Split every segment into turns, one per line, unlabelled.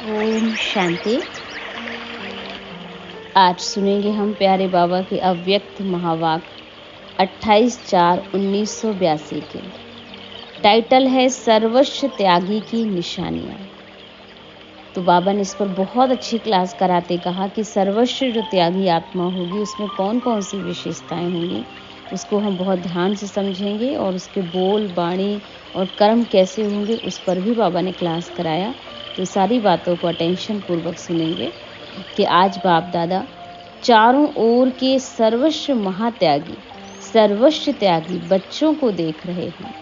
ओम शांति। आज सुनेंगे हम प्यारे बाबा के अव्यक्त महावाक्य 28/4/1982 के। टाइटल है सर्वस्व त्यागी की निशानियां। तो बाबा ने इस पर बहुत अच्छी क्लास कराते कहा कि सर्वस्व जो त्यागी आत्मा होगी उसमें कौन कौन सी विशेषताएं होंगी, उसको हम बहुत ध्यान से समझेंगे और उसके बोल, वाणी और कर्म कैसे होंगे उस पर भी बाबा ने क्लास कराया। तो सारी बातों को अटेंशन पूर्वक सुनेंगे कि आज बाप दादा चारों ओर के सर्वस्व महात्यागी, सर्वस्व त्यागी बच्चों को देख रहे हैं।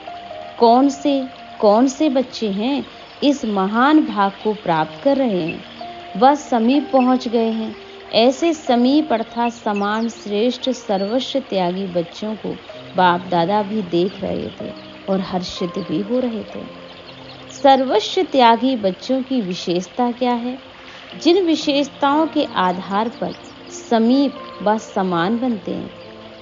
कौन से बच्चे हैं इस महान भाग को प्राप्त कर रहे हैं, वह समीप पहुंच गए हैं। ऐसे समीप अर्थात समान श्रेष्ठ सर्वस्व त्यागी बच्चों को बाप दादा भी देख रहे थे और हर्षित भी हो रहे थे। सर्वस्व त्यागी बच्चों की विशेषता क्या है? जिन विशेषताओं के आधार पर समीप व समान बनते हैं,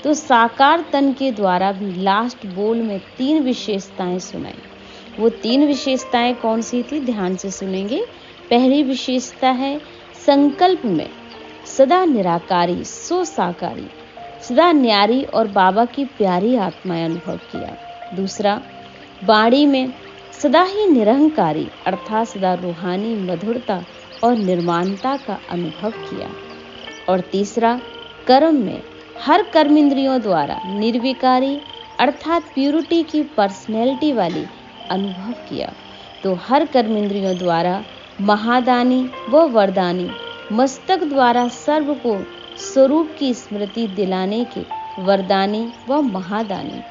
तो साकार तन के द्वारा भी लास्ट बोल में 3 विशेषताएं सुनाई। वो 3 विशेषताएं कौन सी थी, ध्यान से सुनेंगे। पहली विशेषता है संकल्प में सदा निराकारी सो साकारी, सदा न्यारी और बाबा की प्यारी आत्माएं अनुभव किया। दूसरा, वाणी में सदा ही निरहंकारी अर्थात सदा रूहानी मधुरता और निर्माणता का अनुभव किया। और तीसरा, कर्म में हर कर्मेंद्रियों द्वारा निर्विकारी अर्थात प्यूरिटी की पर्सनैलिटी वाली अनुभव किया। तो हर कर्मेंद्रियों द्वारा महादानी व वरदानी, मस्तक द्वारा सर्व को स्वरूप की स्मृति दिलाने के वरदानी व महादानी,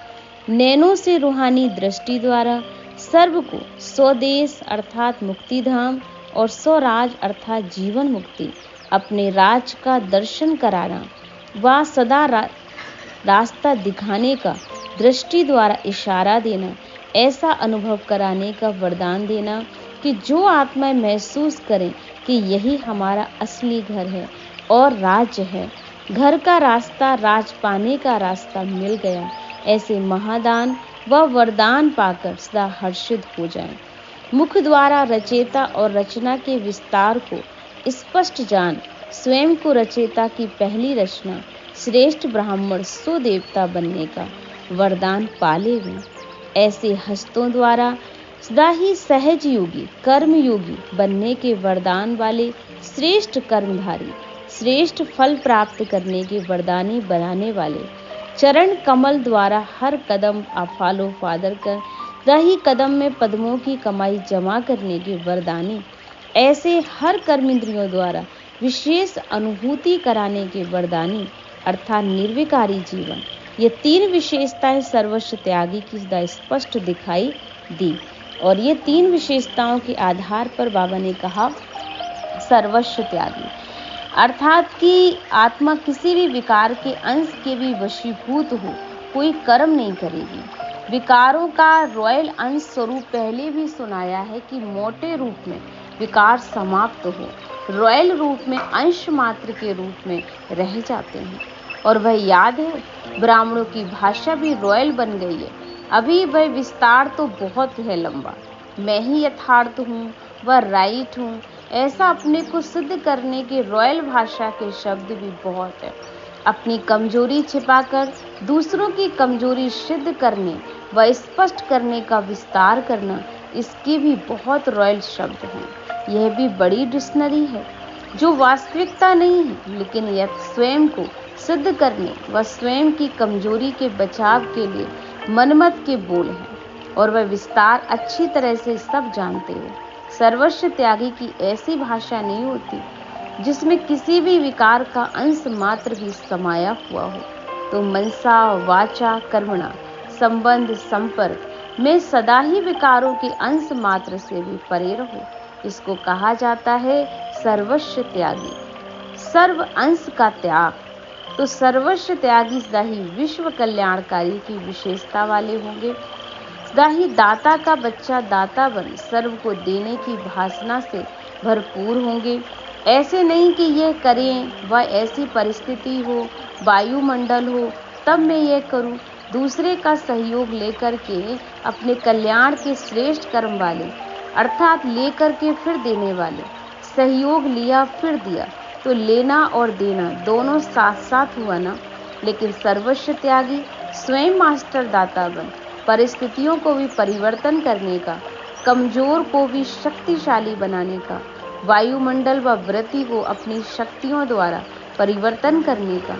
नैनों से रूहानी दृष्टि द्वारा सर्व को स्वदेश अर्थात मुक्तिधाम और स्वराज अर्थात जीवन मुक्ति, अपने राज का दर्शन कराना व सदा रास्ता दिखाने का दृष्टि द्वारा इशारा देना, ऐसा अनुभव कराने का वरदान देना कि जो आत्माएं महसूस करें कि यही हमारा असली घर है और राज्य है, घर का रास्ता, राज पाने का रास्ता मिल गया। ऐसे महादान व वरदान पाकर सदा हर्षित हो जाएं। मुख द्वारा रचेता और रचना के विस्तार को स्पष्ट जान, स्वयं को रचेता की पहली रचना श्रेष्ठ ब्राह्मण सो देवता बनने का वरदान पाले हुए। ऐसे हस्तों द्वारा सदा ही सहज योगी, कर्म योगी बनने के वरदान वाले श्रेष्ठ कर्मधारी, श्रेष्ठ फल प्राप्त करने के वरदानी बनाने वाले, चरण कमल द्वारा हर कदम फॉलो फादर कर रही कदम में पद्मों की कमाई जमा करने के वरदानी, ऐसे हर कर्मेंद्रियों द्वारा विशेष अनुभूति कराने के वरदानी अर्थात निर्विकारी जीवन। ये 3 विशेषताएं सर्वस्व त्यागी की सदा स्पष्ट दिखाई दी। और ये 3 विशेषताओं के आधार पर बाबा ने कहा सर्वस्व त्यागी अर्थात कि आत्मा किसी भी विकार के अंश के भी वशीभूत हो कोई कर्म नहीं करेगी। विकारों का रॉयल अंश स्वरूप पहले भी सुनाया है कि मोटे रूप में विकार समाप्त हो, रॉयल रूप में अंश मात्र के रूप में रह जाते हैं। और वह याद है, ब्राह्मणों की भाषा भी रॉयल बन गई है। अभी वह विस्तार तो बहुत है लंबा। मैं ही यथार्थ हूँ, वह राइट हूँ, ऐसा अपने को सिद्ध करने के रॉयल भाषा के शब्द भी बहुत है। अपनी कमजोरी छिपाकर दूसरों की कमजोरी सिद्ध करने व स्पष्ट करने का विस्तार करना, इसके भी बहुत रॉयल शब्द हैं। यह भी बड़ी डिक्शनरी है जो वास्तविकता नहीं है, लेकिन यह स्वयं को सिद्ध करने व स्वयं की कमजोरी के बचाव के लिए मनमत के बोल हैं। और वह विस्तार अच्छी तरह से सब जानते हो। सर्वस्व त्यागी की ऐसी भाषा नहीं होती जिसमें किसी भी विकार का अंश मात्र भी समाया हुआ हो। तो मनसा वाचा कर्मणा संबंध संपर्क में सदा ही विकारों के अंश मात्र से भी परे रहो। इसको कहा जाता है सर्वस्व त्यागी, सर्व अंश का त्याग। तो सर्वस्व त्यागी सदा ही विश्व कल्याणकारी की विशेषता वाले होंगे। सदा ही दाता का बच्चा दाता बन सर्व को देने की भावना से भरपूर होंगे। ऐसे नहीं कि यह करें, वह ऐसी परिस्थिति हो, वायुमंडल हो, तब मैं यह करूं। दूसरे का सहयोग लेकर के अपने कल्याण के श्रेष्ठ कर्म वाले अर्थात लेकर के फिर देने वाले, सहयोग लिया फिर दिया, तो लेना और देना दोनों साथ साथ हुआ ना। लेकिन सर्वस्व त्यागी स्वयं मास्टर दाता बन परिस्थितियों को भी परिवर्तन करने का, कमजोर को भी शक्तिशाली बनाने का, वायुमंडल व वृत्ति को अपनी शक्तियों द्वारा परिवर्तन करने का,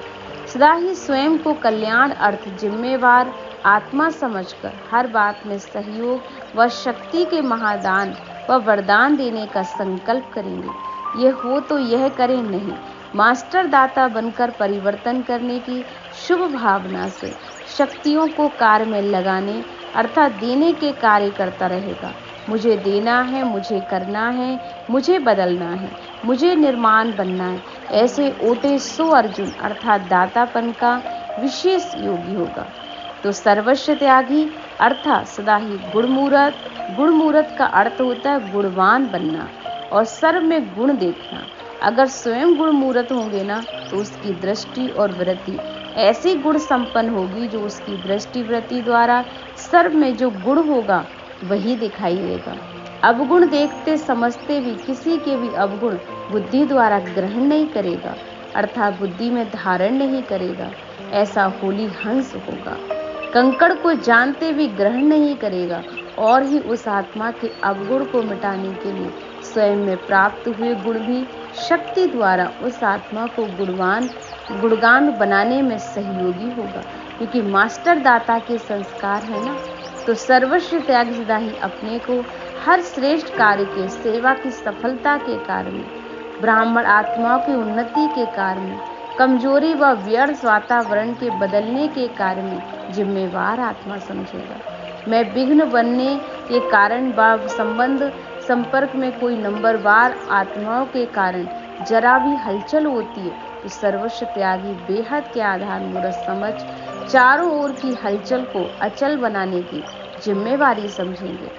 सदा ही स्वयं को कल्याण अर्थ जिम्मेवार आत्मा समझकर हर बात में सहयोग व शक्ति के महादान व वरदान देने का संकल्प करेंगे। ये हो तो यह करें नहीं, मास्टर दाता बनकर परिवर्तन करने की शुभ भावना से शक्तियों को कार्य में लगाने अर्थात देने के कार्य करता रहेगा। मुझे देना है, मुझे करना है, मुझे बदलना है, मुझे निर्माण बनना है, ऐसे ओटे सो अर्जुन अर्थात दातापन का विशेष योगी होगा। तो सर्वस्व त्यागी अर्थात सदा ही गुणमूर्त। गुणमूर्त का अर्थ होता है गुणवान बनना और सर्व में गुण देखना। अगर स्वयं गुणमूर्त होंगे ना, तो उसकी दृष्टि और वृत्ति ऐसी गुण संपन्न होगी जो उसकी दृष्टि वृत्ति द्वारा सर्व में जो गुण होगा वही दिखाई देगा। अवगुण देखते समझते भी किसी के भी अवगुण बुद्धि द्वारा ग्रहण नहीं करेगा अर्थात बुद्धि में धारण नहीं करेगा, ऐसा होली हंस होगा। कंकड़ को जानते भी ग्रहण नहीं करेगा और ही उस आत्मा के अवगुण को मिटाने के लिए स्वयं में प्राप्त हुए गुण भी शक्ति द्वारा उस आत्मा को गुणगान बनाने में सहयोगी होगा, क्योंकि मास्टर दाता के संस्कार है ना। तो सर्वस्व त्याग सदा ही अपने को हर श्रेष्ठ कार्य के सेवा की सफलता के कार्य में, ब्राह्मण आत्माओं की उन्नति के कार्य में, कमजोरी व व्यर्थ वातावरण के बदलने के कार्य में जिम्मेवार आत्मा समझेगा। मैं विघ्न बनने के कारण व संबंध संपर्क में कोई नंबरवार आत्माओं के कारण जरा भी हलचल होती है, तो सर्वस्व त्यागी बेहद के आधार मूर्त समझ चारों ओर की हलचल को अचल बनाने की जिम्मेवारी समझेंगे।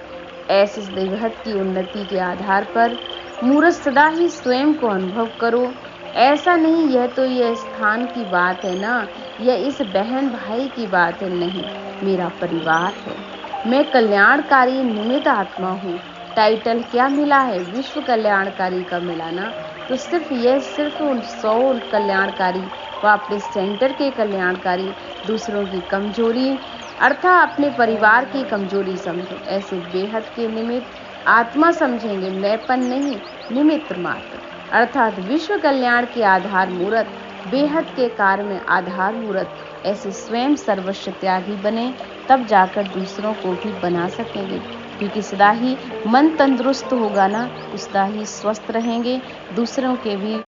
ऐसे बेहद की उन्नति के आधार पर मूर्त सदा ही स्वयं को अनुभव करो। ऐसा नहीं यह स्थान की बात है ना, यह इस बहन भाई की बात है, नहीं, मेरा परिवार है। मैं कल्याणकारी निमित्त आत्मा हूँ। टाइटल क्या मिला है? विश्व कल्याणकारी का मिला ना। तो सिर्फ उन 100 कल्याणकारी व अपने सेंटर के कल्याणकारी दूसरों की कमजोरी अर्थात अपने परिवार की कमजोरी समझो। ऐसे बेहद के निमित्त आत्मा समझेंगे, मैंपन नहीं, निमित्त मात्र अर्थात विश्व कल्याण के आधार मूर्त, बेहद के कार्य में आधार मूर्त। ऐसे स्वयं सर्वस्व त्यागी बने, तब जाकर दूसरों को भी बना सकेंगे, क्योंकि सदा ही मन तंदुरुस्त होगा ना, तो सदा ही स्वस्थ रहेंगे, दूसरों के भी